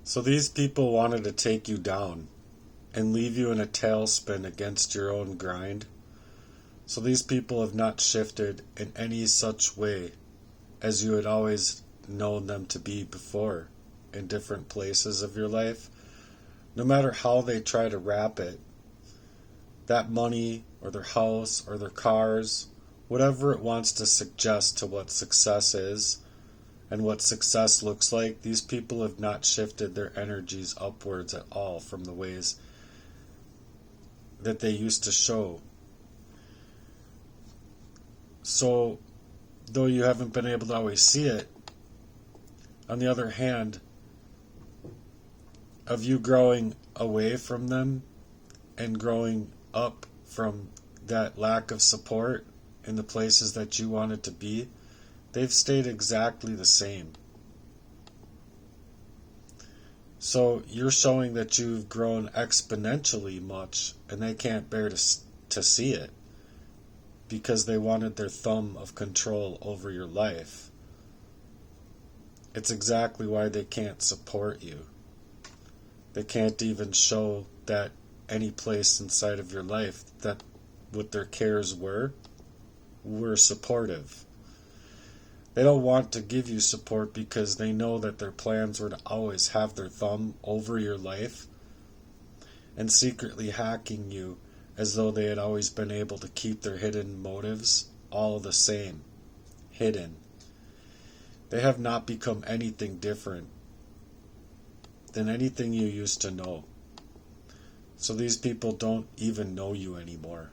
So these people wanted to take you down and leave you in a tailspin against your own grind. So these people have not shifted in any such way as you had always known them to be before in different places of your life. No matter how they try to wrap it, that money or their house or their cars, whatever it wants to suggest to what success is and what success looks like, these people have not shifted their energies upwards at all from the ways that they used to show. So, though you haven't been able to always see it, on the other hand, of you growing away from them and growing up from that lack of support in the places that you wanted to be, they've stayed exactly the same. So you're showing that you've grown exponentially much, and they can't bear to see it because they wanted their thumb of control over your life. It's exactly why they can't support you. They can't even show that any place inside of your life that what their cares were supportive. They don't want to give you support because they know that their plans were to always have their thumb over your life and secretly hacking you as though they had always been able to keep their hidden motives all the same, hidden. They have not become anything different than anything you used to know. So these people don't even know you anymore.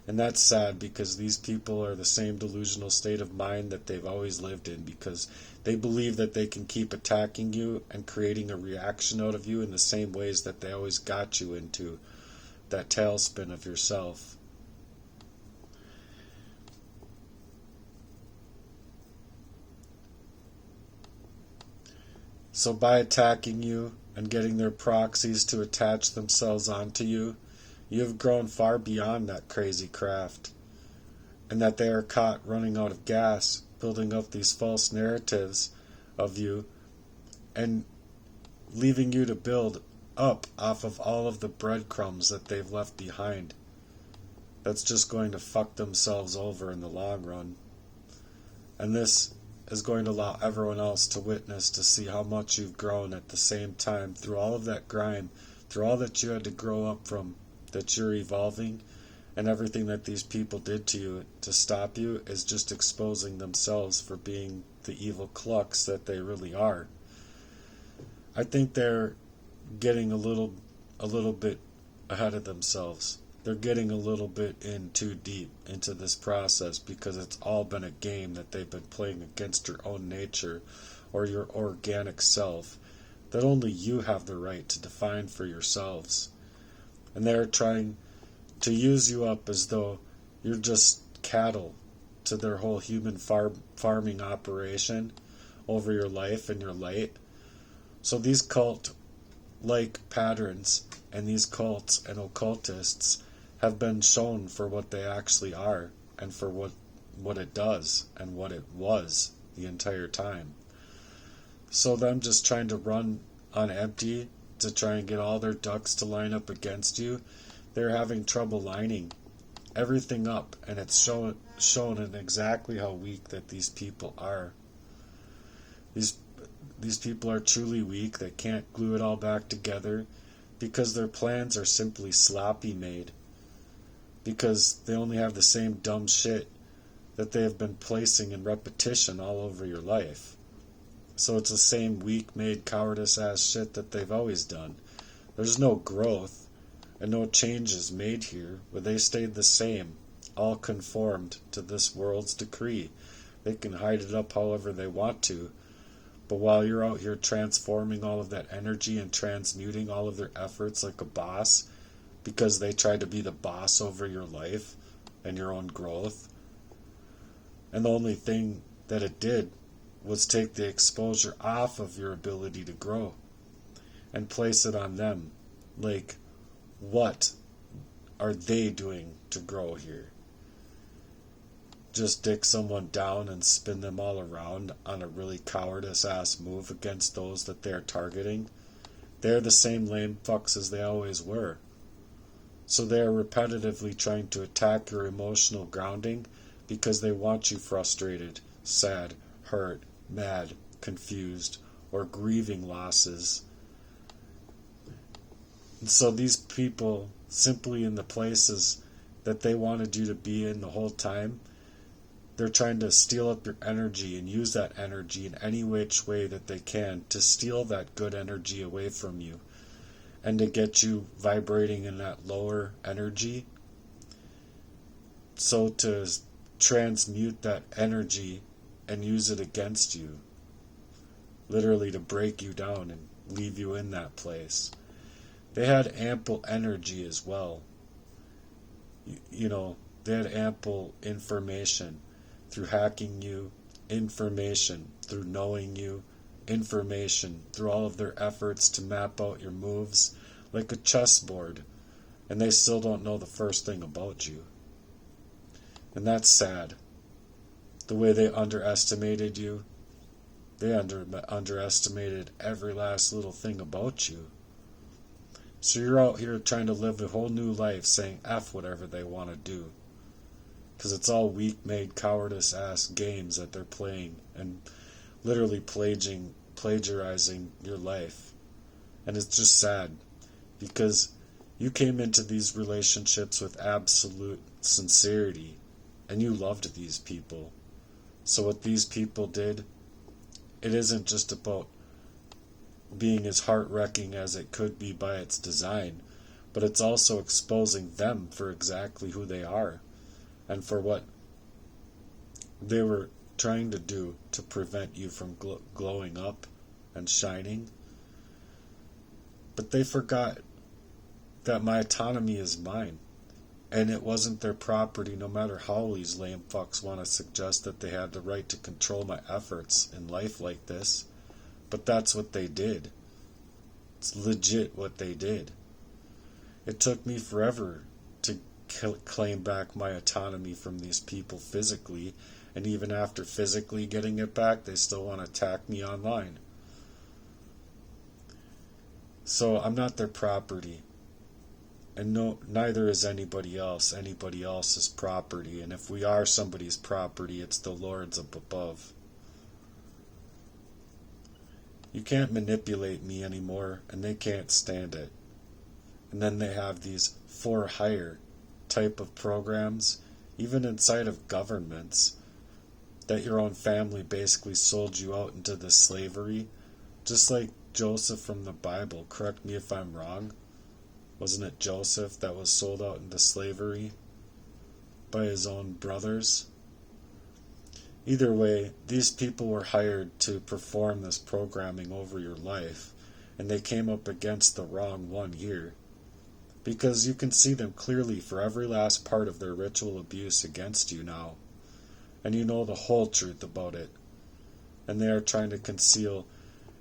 And that's sad because these people are the same delusional state of mind that they've always lived in, because they believe that they can keep attacking you and creating a reaction out of you in the same ways that they always got you into that tailspin of yourself. So by attacking you and getting their proxies to attach themselves onto you, you have grown far beyond that crazy craft, and that they are caught running out of gas, building up these false narratives of you, and leaving you to build up off of all of the breadcrumbs that they've left behind. That's just going to fuck themselves over in the long run. And this is going to allow everyone else to witness, to see how much you've grown at the same time through all of that grime, through all that you had to grow up from, that you're evolving, and everything that these people did to you to stop you is just exposing themselves for being the evil clucks that they really are. I think they're getting a little bit ahead of themselves. They're getting a little bit in too deep into this process because it's all been a game that they've been playing against your own nature or your organic self that only you have the right to define for yourselves. And they're trying to use you up as though you're just cattle to their whole human farming operation over your life and your light. So these cult-like patterns and these cults and occultists have been shown for what they actually are and for what it does and what it was the entire time. So them just trying to run on empty to try and get all their ducks to line up against you, they're having trouble lining everything up, and it's shown in exactly how weak that these people are. These people are truly weak. They can't glue it all back together because their plans are simply sloppy made, because they only have the same dumb shit that they have been placing in repetition all over your life. So it's the same weak-made cowardice-ass shit that they've always done. There's no growth and no changes made here, but they stayed the same, all conformed to this world's decree. They can hide it up however they want to, but while you're out here transforming all of that energy and transmuting all of their efforts like a boss, because they tried to be the boss over your life and your own growth, and the only thing that it did was take the exposure off of your ability to grow and place it on them. Like, what are they doing to grow here? just dick someone down and spin them all around on a really cowardice ass move against those that they're targeting. They're the same lame fucks as they always were. So they are repetitively trying to attack your emotional grounding because they want you frustrated, sad, hurt, mad, confused, or grieving losses. And so these people, simply in the places that they wanted you to be in the whole time, they're trying to steal up your energy and use that energy in any which way that they can to steal that good energy away from you and to get you vibrating in that lower energy. So to transmute that energy and use it against you, literally to break you down and leave you in that place. They had ample energy as well. They had ample information through hacking you, information through knowing you, information through all of their efforts to map out your moves like a chessboard, and they still don't know the first thing about you. And that's sad. The way they underestimated you, they underestimated every last little thing about you. So you're out here trying to live a whole new life saying F whatever they want to do. Because it's all weak-made, cowardice-ass games that they're playing and literally plagiarizing your life. And it's just sad because you came into these relationships with absolute sincerity and you loved these people. So what these people did, it isn't just about being as heart-wrecking as it could be by its design, but it's also exposing them for exactly who they are and for what they were trying to do to prevent you from glowing up and shining. But they forgot that my autonomy is mine, and it wasn't their property, no matter how these lame fucks want to suggest that they had the right to control my efforts in life like this. But that's what they did. It's legit what they did. It took me forever to claim back my autonomy from these people physically, and even after physically getting it back, they still want to attack me online. So I'm not their property, and neither is anybody else's property, and if we are somebody's property, it's the Lord's up above. You can't manipulate me anymore, and they can't stand it. And then they have these for-hire type of programs, even inside of governments, that your own family basically sold you out into the slavery, just like Joseph from the Bible. Correct me if I'm wrong. Wasn't it Joseph that was sold out into slavery by his own brothers? Either way, these people were hired to perform this programming over your life, and they came up against the wrong one here. Because you can see them clearly for every last part of their ritual abuse against you now. And you know the whole truth about it. And they are trying to conceal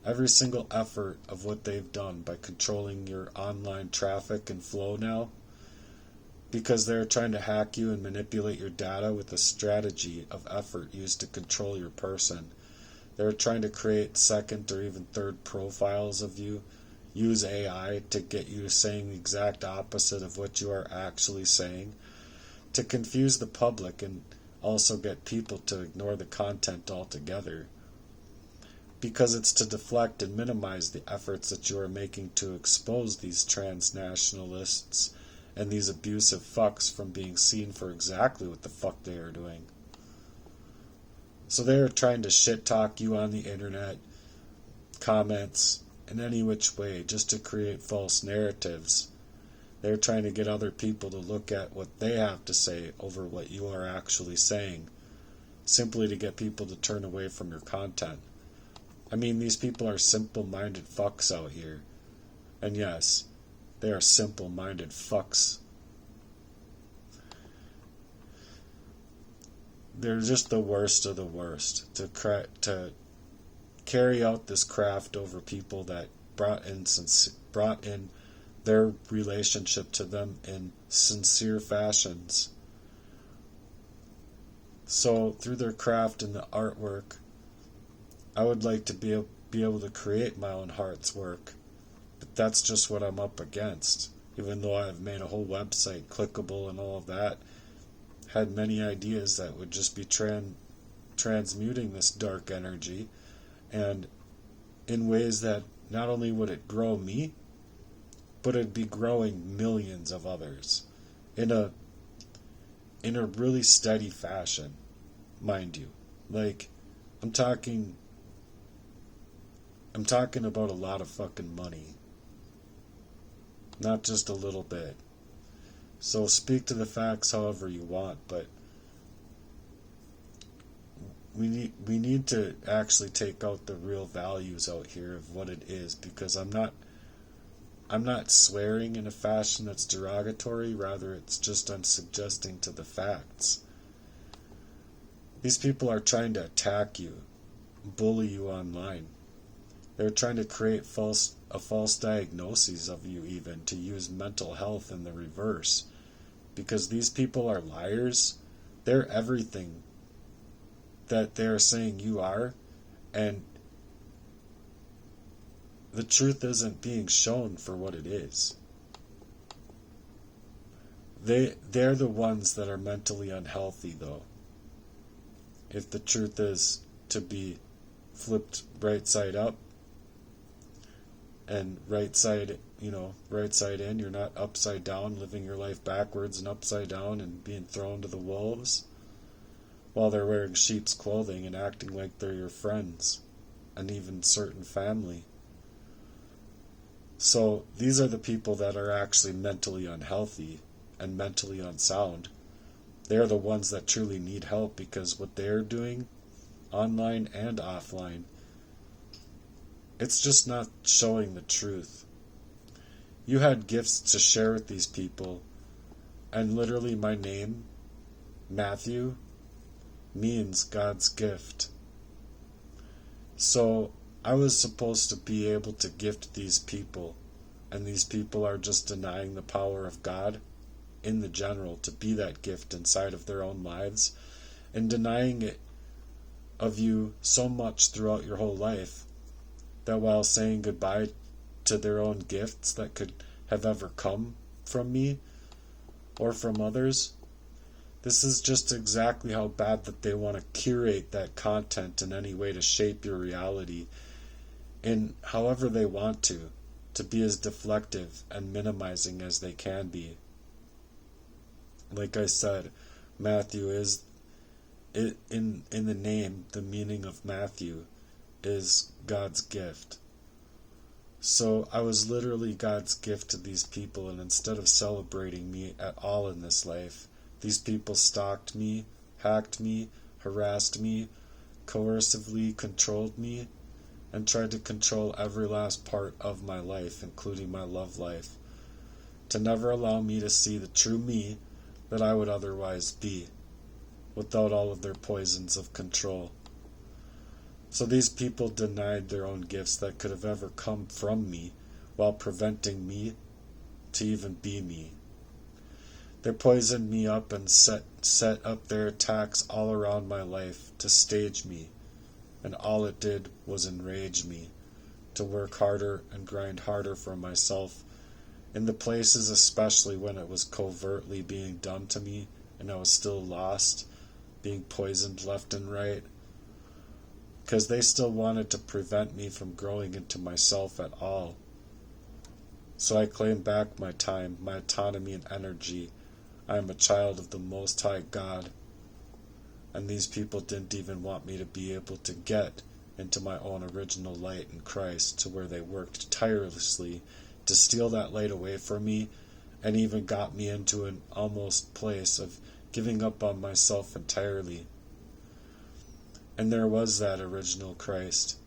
every single effort of what they've done by controlling your online traffic and flow now. Because they're trying to hack you and manipulate your data with a strategy of effort used to control your person. They're trying to create second or even third profiles of you, use AI to get you saying the exact opposite of what you are actually saying, to confuse the public and also get people to ignore the content altogether. Because it's to deflect and minimize the efforts that you are making to expose these transnationalists and these abusive fucks from being seen for exactly what the fuck they are doing. So they are trying to shit talk you on the internet, comments, in any which way, just to create false narratives. They're trying to get other people to look at what they have to say over what you are actually saying, simply to get people to turn away from your content. I mean, these people are simple-minded fucks out here. And yes, they are simple-minded fucks. They're just the worst of the worst to carry out this craft over people that brought in their relationship to them in sincere fashions. So through their craft and the artwork, I would like to be able to create my own heart's work. But that's just what I'm up against. Even though I've made a whole website clickable and all of that, had many ideas that would just be transmuting this dark energy, and in ways that not only would it grow me, but it'd be growing millions of others in a really steady fashion, mind you. Like, I'm talking about a lot of fucking money, not just a little bit. So speak to the facts however you want, but we need to actually take out the real values out here of what it is, because I'm not swearing in a fashion that's derogatory, rather it's just I'm suggesting to the facts. These people are trying to attack you, bully you online. They're trying to create a false diagnosis of you, even to use mental health in the reverse. Because these people are liars. They're everything that they're saying you are, and the truth isn't being shown for what it is. They're the ones that are mentally unhealthy, though. If the truth is to be flipped right side up and right side in, you're not upside down, living your life backwards and upside down and being thrown to the wolves while they're wearing sheep's clothing and acting like they're your friends and even certain family. So these are the people that are actually mentally unhealthy and mentally unsound. They're the ones that truly need help, because what they're doing online and offline, it's just not showing the truth. You had gifts to share with these people, and literally my name, Matthew, means God's gift. So I was supposed to be able to gift these people, and these people are just denying the power of God in the general to be that gift inside of their own lives, and denying it of you so much throughout your whole life that while saying goodbye to their own gifts that could have ever come from me or from others, this is just exactly how bad that they want to curate that content in any way to shape your reality in however they want to be as deflective and minimizing as they can be. Like I said, Matthew is, in the name, the meaning of Matthew is God's gift. So I was literally God's gift to these people, and instead of celebrating me at all in this life, these people stalked me, hacked me, harassed me, coercively controlled me, and tried to control every last part of my life, including my love life, to never allow me to see the true me that I would otherwise be, without all of their poisons of control. So these people denied their own gifts that could have ever come from me, while preventing me to even be me. They poisoned me up and set up their attacks all around my life to stage me, and all it did was enrage me to work harder and grind harder for myself, in the places especially when it was covertly being done to me and I was still lost, being poisoned left and right, because they still wanted to prevent me from growing into myself at all. So I claim back my time, my autonomy and energy. I am a child of the Most High God, and these people didn't even want me to be able to get into my own original light in Christ, to where they worked tirelessly to steal that light away from me, and even got me into an almost place of giving up on myself entirely. And there was that original Christ,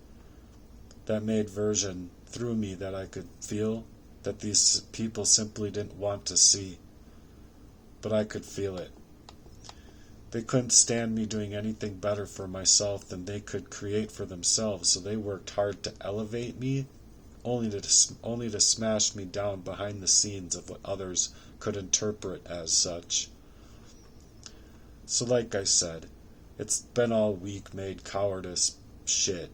that made version through me that I could feel that these people simply didn't want to see, but I could feel it. They couldn't stand me doing anything better for myself than they could create for themselves, so they worked hard to elevate me, only to smash me down behind the scenes of what others could interpret as such. So like I said, It's been all weak-made cowardice shit.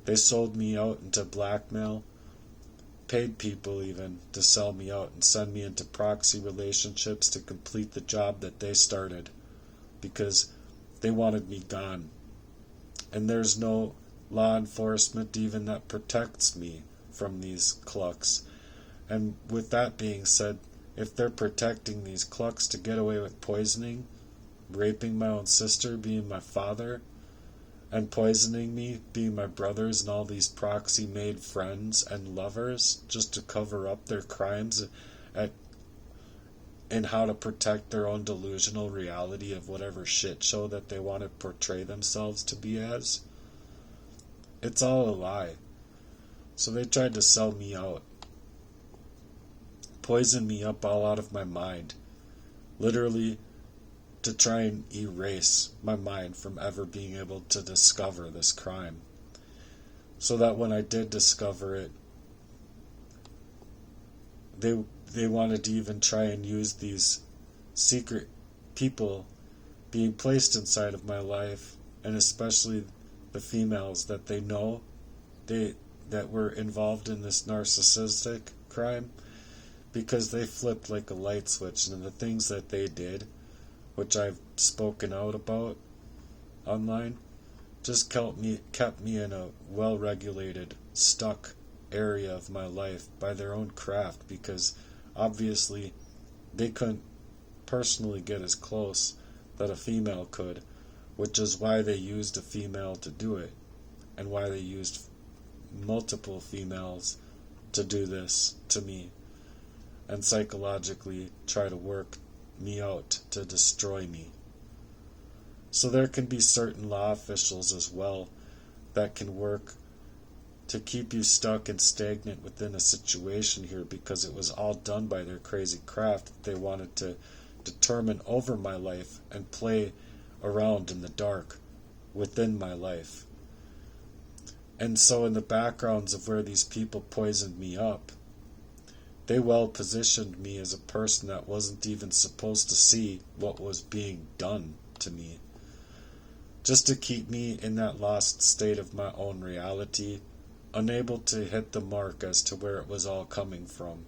They sold me out into blackmail, paid people even to sell me out and send me into proxy relationships to complete the job that they started, because they wanted me gone. And there's no law enforcement even that protects me from these clucks. And with that being said, if they're protecting these clucks to get away with poisoning, raping my own sister, being my father, and poisoning me, being my brothers, and all these proxy-made friends and lovers, just to cover up their crimes and how to protect their own delusional reality of whatever shit show that they want to portray themselves to be as, it's all a lie. So they tried to sell me out, poison me up all out of my mind, literally to try and erase my mind from ever being able to discover this crime. So that when I did discover it, they wanted to even try and use these secret people being placed inside of my life, and especially the females that they know that were involved in this narcissistic crime, because they flipped like a light switch, and the things that they did, which I've spoken out about online, just kept me in a well-regulated, stuck area of my life by their own craft, because obviously they couldn't personally get as close that a female could, which is why they used a female to do it, and why they used multiple females to do this to me and psychologically try to work me out to destroy me. So there can be certain law officials as well that can work to keep you stuck and stagnant within a situation here, because it was all done by their crazy craft that they wanted to determine over my life and play around in the dark within my life. And so in the backgrounds of where these people poisoned me up, they well positioned me as a person that wasn't even supposed to see what was being done to me, just to keep me in that lost state of my own reality, unable to hit the mark as to where it was all coming from.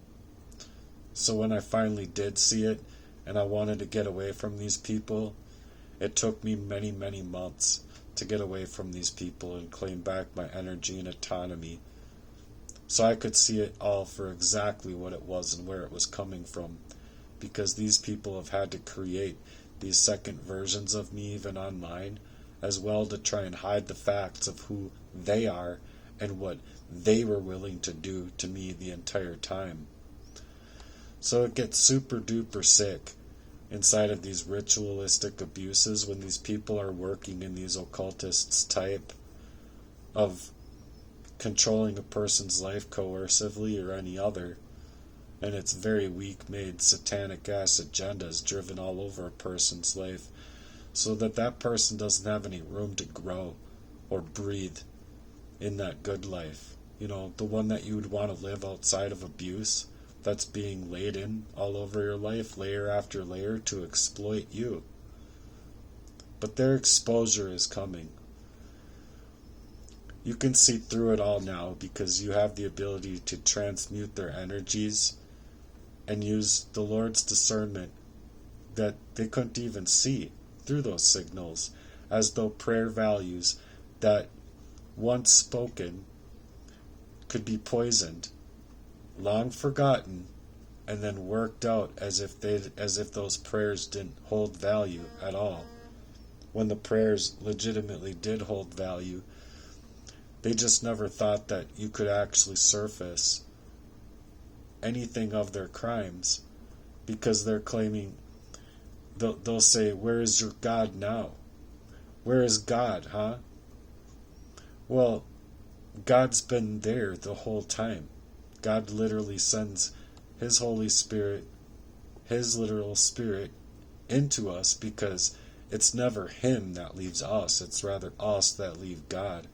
So when I finally did see it, and I wanted to get away from these people, it took me many, many months to get away from these people and claim back my energy and autonomy, so I could see it all for exactly what it was and where it was coming from, because these people have had to create these second versions of me even online as well, to try and hide the facts of who they are and what they were willing to do to me the entire time. So it gets super duper sick inside of these ritualistic abuses when these people are working in these occultists type of controlling a person's life coercively or any other, and it's very weak-made satanic ass agendas driven all over a person's life, so that that person doesn't have any room to grow or breathe in that good life, the one that you would want to live outside of abuse, that's being laid in all over your life, layer after layer, to exploit you. But their exposure is coming. You can see through it all now, because you have the ability to transmute their energies and use the Lord's discernment that they couldn't even see through those signals, as though prayer values that once spoken could be poisoned, long forgotten, and then worked out as if those prayers didn't hold value at all, when the prayers legitimately did hold value. They just never thought that you could actually surface anything of their crimes, because they're claiming, they'll say, where is your God now? Where is God, huh? Well, God's been there the whole time. God literally sends His Holy Spirit, His literal Spirit, into us, because it's never Him that leaves us, it's rather us that leave God.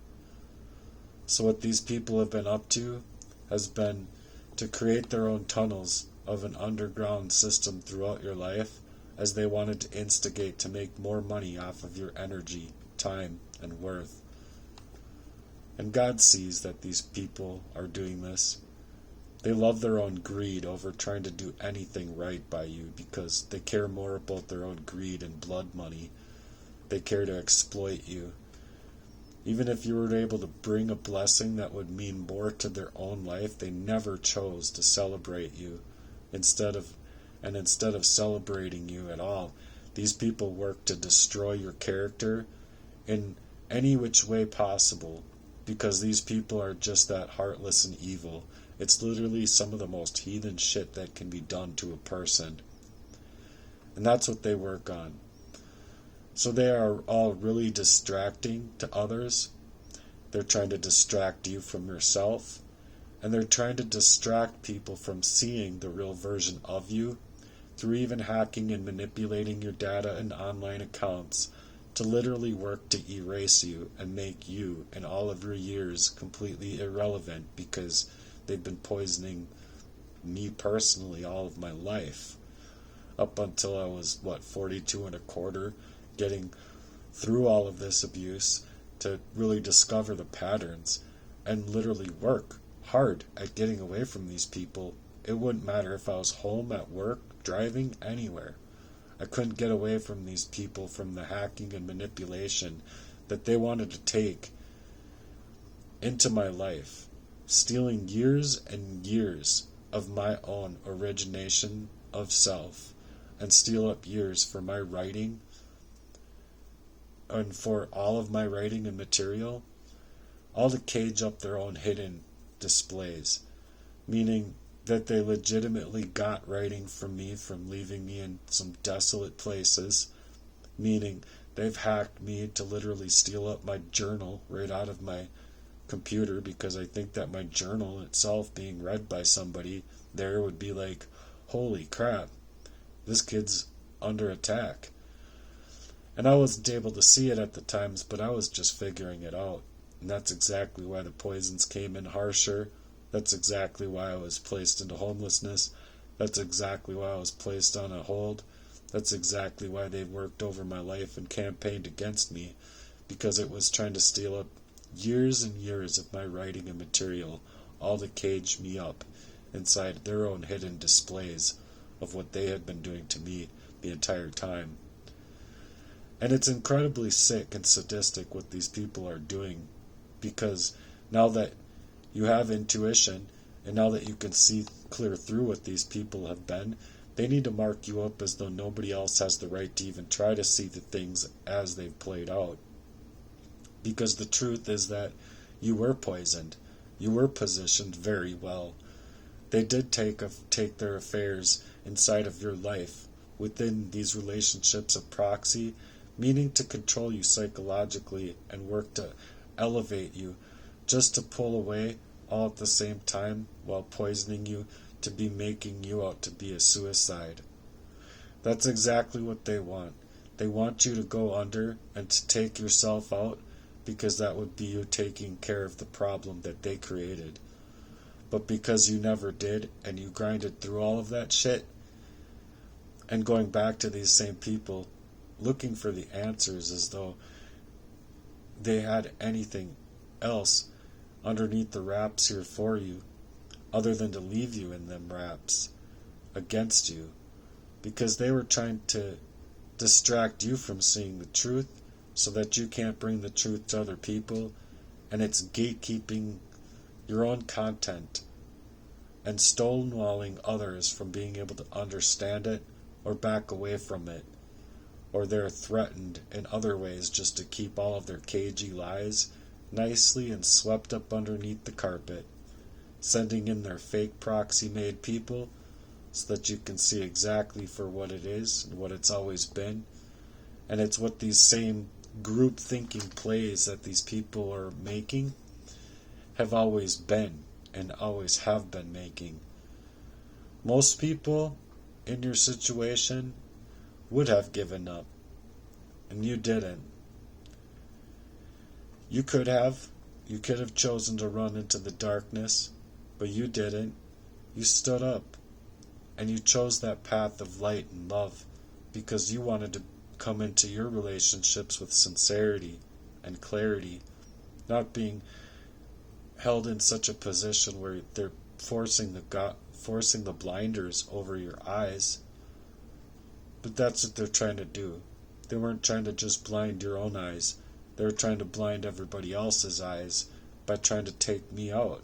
So what these people have been up to has been to create their own tunnels of an underground system throughout your life, as they wanted to instigate to make more money off of your energy, time, and worth. And God sees that these people are doing this. They love their own greed over trying to do anything right by you because they care more about their own greed and blood money. They care to exploit you. Even if you were able to bring a blessing that would mean more to their own life, they never chose to celebrate you. Instead of celebrating you at all, these people work to destroy your character in any which way possible, because these people are just that heartless and evil. It's literally some of the most heathen shit that can be done to a person. And that's what they work on. So they are all really distracting to others. They're trying to distract you from yourself. And they're trying to distract people from seeing the real version of you through even hacking and manipulating your data and online accounts to literally work to erase you and make you and all of your years completely irrelevant, because they've been poisoning me personally all of my life. Up until I was, 42 and a quarter, getting through all of this abuse to really discover the patterns and literally work hard at getting away from these people. It wouldn't matter if I was home, at work, driving, anywhere. I couldn't get away from these people, from the hacking and manipulation that they wanted to take into my life, stealing years and years of my own origination of self, and steal up years for my writing and for all of my writing and material, all to cage up their own hidden displays, meaning that they legitimately got writing from me from leaving me in some desolate places, meaning they've hacked me to literally steal up my journal right out of my computer, because I think that my journal itself being read by somebody there would be like, holy crap, this kid's under attack. And I wasn't able to see it at the times, but I was just figuring it out. And that's exactly why the poisons came in harsher. That's exactly why I was placed into homelessness. That's exactly why I was placed on a hold. That's exactly why they worked over my life and campaigned against me, because it was trying to steal up years and years of my writing and material, all to cage me up inside their own hidden displays of what they had been doing to me the entire time. And it's incredibly sick and sadistic what these people are doing, because now that you have intuition, and now that you can see clear through what these people have been, they need to mark you up as though nobody else has the right to even try to see the things as they've played out. Because the truth is that you were poisoned. You were positioned very well. They did take their affairs inside of your life within these relationships of proxy, meaning to control you psychologically and work to elevate you, just to pull away all at the same time while poisoning you to be making you out to be a suicide. That's exactly what they want. They want you to go under and to take yourself out, because that would be you taking care of the problem that they created. But because you never did, and you grinded through all of that shit, and going back to these same people, looking for the answers as though they had anything else underneath the wraps here for you, other than to leave you in them wraps against you, because they were trying to distract you from seeing the truth so that you can't bring the truth to other people, and it's gatekeeping your own content and stonewalling others from being able to understand it or back away from it, or they're threatened in other ways just to keep all of their cagey lies nicely and swept up underneath the carpet, sending in their fake proxy-made people so that you can see exactly for what it is and what it's always been. And it's what these same group thinking plays that these people are making have always been and always have been making. Most people in your situation would have given up, and you didn't. You could have chosen to run into the darkness, but you didn't. You stood up, and you chose that path of light and love, because you wanted to come into your relationships with sincerity and clarity, not being held in such a position where they're forcing the blinders over your eyes. But that's what they're trying to do. They weren't trying to just blind your own eyes. They were trying to blind everybody else's eyes by trying to take me out,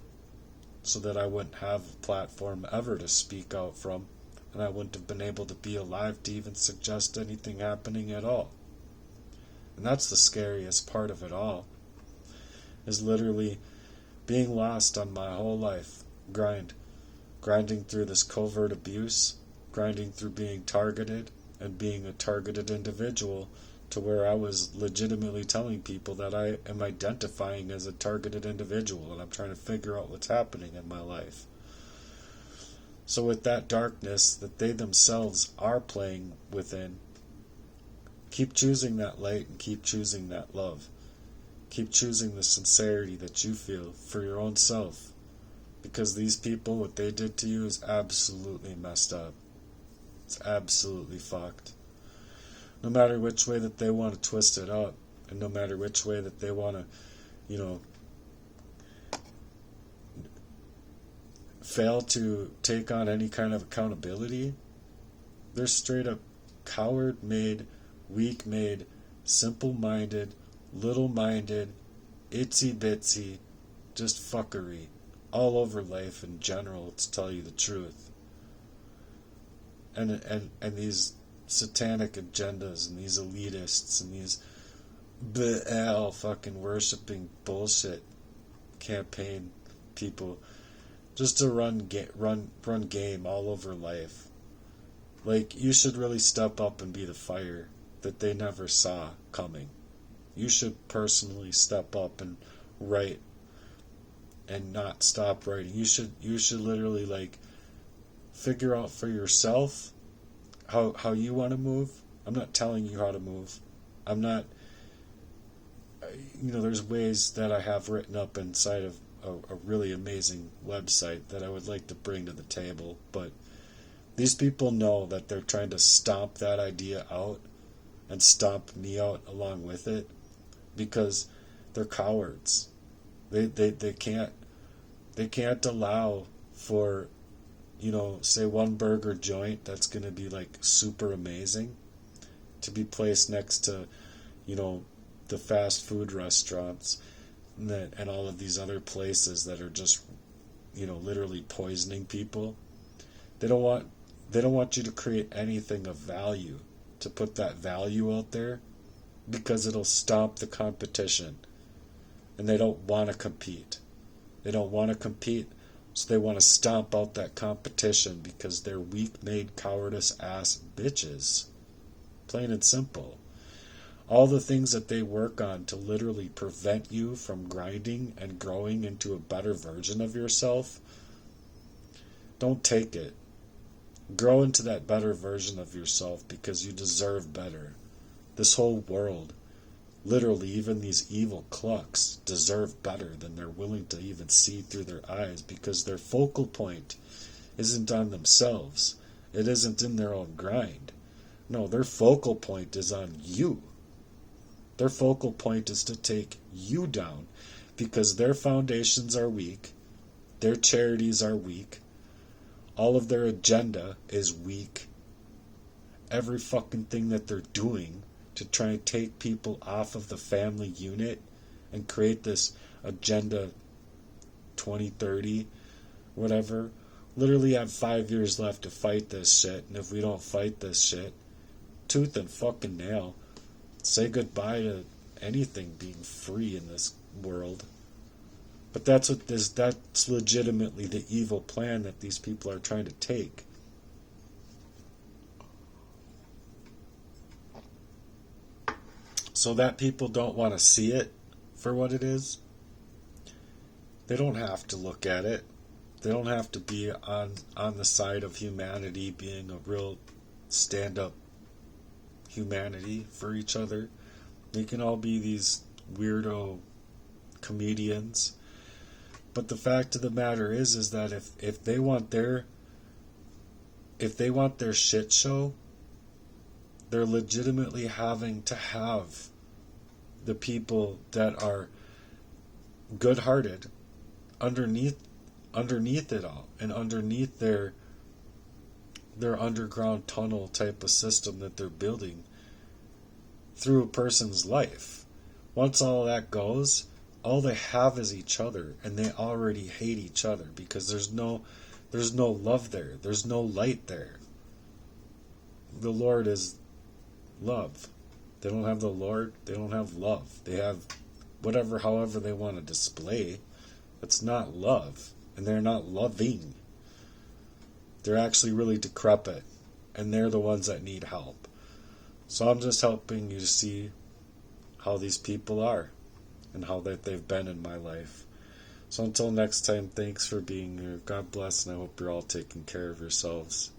so that I wouldn't have a platform ever to speak out from, and I wouldn't have been able to be alive to even suggest anything happening at all. And that's the scariest part of it all, is literally being lost on my whole life. Grinding through this covert abuse, grinding through being targeted, and being a targeted individual, to where I was legitimately telling people that I am identifying as a targeted individual, and I'm trying to figure out what's happening in my life. So with that darkness that they themselves are playing within, keep choosing that light and keep choosing that love. Keep choosing the sincerity that you feel for your own self. Because these people, what they did to you is absolutely messed up. It's absolutely fucked. No matter which way that they want to twist it up, and no matter which way that they want to, fail to take on any kind of accountability, they're straight up coward-made, weak-made, simple-minded, little-minded, itsy-bitsy, just fuckery all over life in general, to tell you the truth. And these satanic agendas and these elitists and these fucking worshipping bullshit campaign people just to run game all over life. Like, you should really step up and be the fire that they never saw coming. You should personally step up and write and not stop writing. You should literally, like, figure out for yourself how you want to move. I'm not telling you how to move. I'm not, there's ways that I have written up inside of a really amazing website that I would like to bring to the table, but these people know that they're trying to stomp that idea out and stomp me out along with it, because they're cowards. They can't allow for, say one burger joint that's going to be like super amazing to be placed next to, the fast food restaurants and all of these other places that are just, literally poisoning people. They don't want you to create anything of value, to put that value out there, because it'll stop the competition. And they don't want to compete. They don't want to compete, so they want to stomp out that competition, because they're weak-made, cowardice-ass bitches. Plain and simple. All the things that they work on to literally prevent you from grinding and growing into a better version of yourself, don't take it. Grow into that better version of yourself, because you deserve better. This whole world, literally even these evil clucks, deserve better than they're willing to even see through their eyes, because their focal point isn't on themselves. It isn't in their own grind. No, their focal point is on you. Their focal point is to take you down, because their foundations are weak, their charities are weak, all of their agenda is weak. Every fucking thing that they're doing to try and take people off of the family unit and create this agenda 2030, whatever, literally have 5 years left to fight this shit. And if we don't fight this shit, tooth and fucking nail, say goodbye to anything being free in this world. But that's legitimately the evil plan that these people are trying to take. So that people don't want to see it for what it is, they don't have to look at it. They don't have to be on the side of humanity, being a real stand-up humanity for each other. They can all be these weirdo comedians. But the fact of the matter is that if they want their shit show, they're legitimately having to have the people that are good-hearted underneath it all, and underneath their underground tunnel type of system that they're building through a person's life. Once all that goes, all they have is each other, and they already hate each other because there's no love there. There's no light there. The Lord is love. They don't have the Lord, they don't have love. They have whatever, however they want to display. It's not love, and they're not loving. They're actually really decrepit, and they're the ones that need help. So I'm just helping you to see how these people are and how that they've been in my life. So until next time, thanks for being here. God bless, and I hope you're all taking care of yourselves.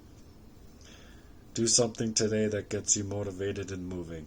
Do something today that gets you motivated and moving.